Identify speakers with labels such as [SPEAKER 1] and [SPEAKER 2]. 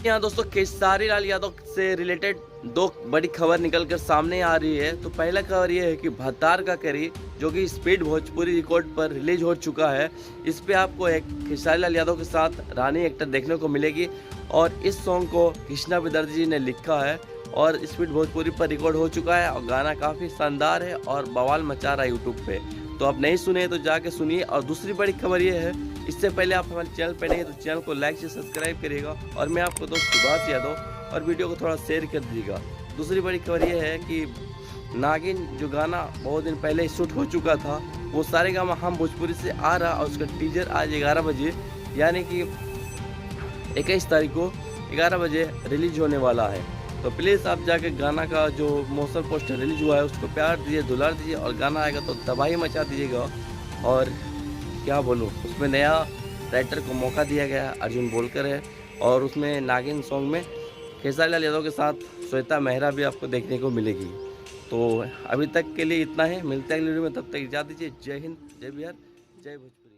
[SPEAKER 1] यहाँ दोस्तों खेसारी लाल यादव से रिलेटेड दो बड़ी खबर निकल कर सामने आ रही है। तो पहला खबर ये है कि भतार का करी जो कि स्पीड भोजपुरी रिकॉर्ड पर रिलीज हो चुका है, इस पे आपको एक खेसारी लाल यादव के साथ रानी एक्टर देखने को मिलेगी। और इस सॉन्ग को कृष्णा विदर्जी जी ने लिखा है और स्पीड भोजपुरी पर रिकॉर्ड हो चुका है और गाना काफ़ी शानदार है और बवाल मचा रहा है यूट्यूब पे। तो आप नहीं सुने तो जाके सुनिए। और दूसरी बड़ी खबर ये है, इससे पहले आप हमारे चैनल पर नहीं तो चैनल को लाइक से सब्सक्राइब करिएगा और मैं आपको दोस्त सुभाष यादव और वीडियो को थोड़ा शेयर कर दीजिएगा। दूसरी बड़ी खबर ये है कि नागिन जो गाना बहुत दिन पहले शूट हो चुका था, वो सारेगामा हम भोजपुरी से आ रहा और उसका टीजर आज 11 बजे यानी कि 21 तारीख को 11 बजे रिलीज होने वाला है। तो प्लीज़ आप जाके गाना का जो मोशन पोस्टर रिलीज हुआ है उसको प्यार दीजिए, दुलार दीजिए और गाना आएगा तो तबाही मचा दीजिएगा। और क्या बोलूँ, उसमें नया राइटर को मौका दिया गया है, अर्जुन बोलकर है। और उसमें नागिन सॉन्ग में खेसारी लाल यादव के साथ श्वेता मेहरा भी आपको देखने को मिलेगी। तो अभी तक के लिए इतना है, मिलते हैं अगली वीडियो में, तब तक इजाज़त दीजिए। जय हिंद, जय बिहार, जय भोजपुरी।